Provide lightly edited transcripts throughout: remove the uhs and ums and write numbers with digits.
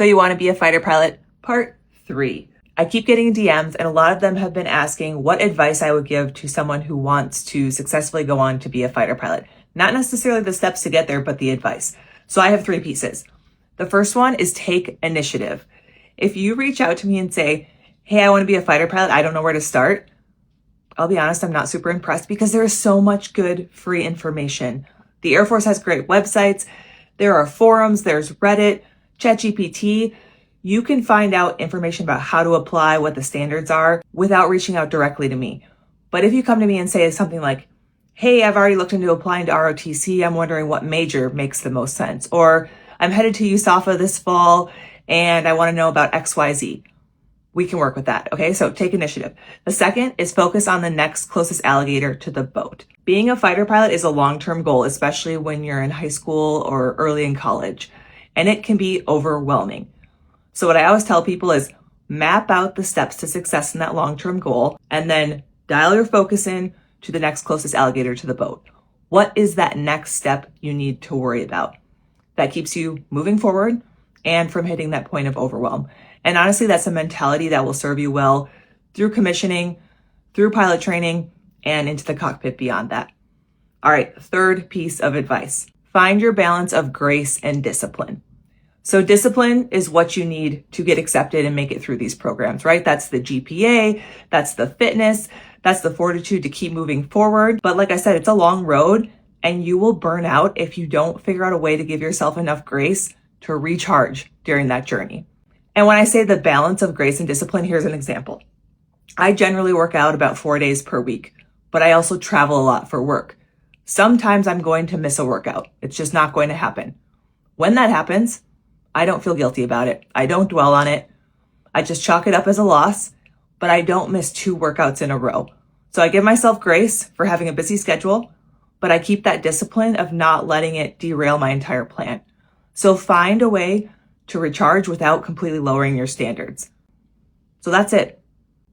So you want to be a fighter pilot? Part 3. I keep getting DMs and a lot of them have been asking what advice I would give to someone who wants to successfully go on to be a fighter pilot. Not necessarily the steps to get there, but the advice. So I have 3 pieces. The first one is take initiative. If you reach out to me and say, hey, I want to be a fighter pilot, I don't know where to start, I'll be honest, I'm not super impressed because there is so much good free information. The Air Force has great websites. There are forums, there's Reddit, ChatGPT. You can find out information about how to apply, what the standards are without reaching out directly to me. But if you come to me and say something like, hey, I've already looked into applying to ROTC, I'm wondering what major makes the most sense. Or I'm headed to USAFA this fall and I want to know about XYZ. We can work with that. Okay, so take initiative. The second is focus on the next closest alligator to the boat. Being a fighter pilot is a long-term goal, especially when you're in high school or early in college, and it can be overwhelming. So what I always tell people is map out the steps to success in that long-term goal and then dial your focus in to the next closest alligator to the boat. What is that next step you need to worry about? That keeps you moving forward and from hitting that point of overwhelm. And honestly, that's a mentality that will serve you well through commissioning, through pilot training, and into the cockpit beyond that. All right, third piece of advice. Find your balance of grace and discipline. So discipline is what you need to get accepted and make it through these programs, right? That's the GPA, that's the fitness, that's the fortitude to keep moving forward. But like I said, it's a long road and you will burn out if you don't figure out a way to give yourself enough grace to recharge during that journey. And when I say the balance of grace and discipline, here's an example. I generally work out about 4 days per week, but I also travel a lot for work. Sometimes I'm going to miss a workout. It's just not going to happen. When that happens, I don't feel guilty about it. I don't dwell on it. I just chalk it up as a loss, but I don't miss 2 workouts in a row. So I give myself grace for having a busy schedule, but I keep that discipline of not letting it derail my entire plan. So find a way to recharge without completely lowering your standards. So that's it.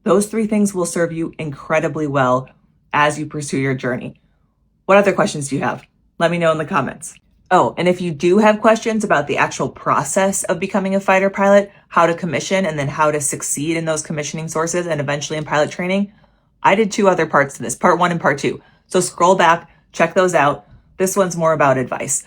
Those 3 things will serve you incredibly well as you pursue your journey. What other questions do you have? Let me know in the comments. Oh, and if you do have questions about the actual process of becoming a fighter pilot, how to commission, and then how to succeed in those commissioning sources and eventually in pilot training, I did 2 other parts to this, part 1 and part 2. So scroll back, check those out. This one's more about advice.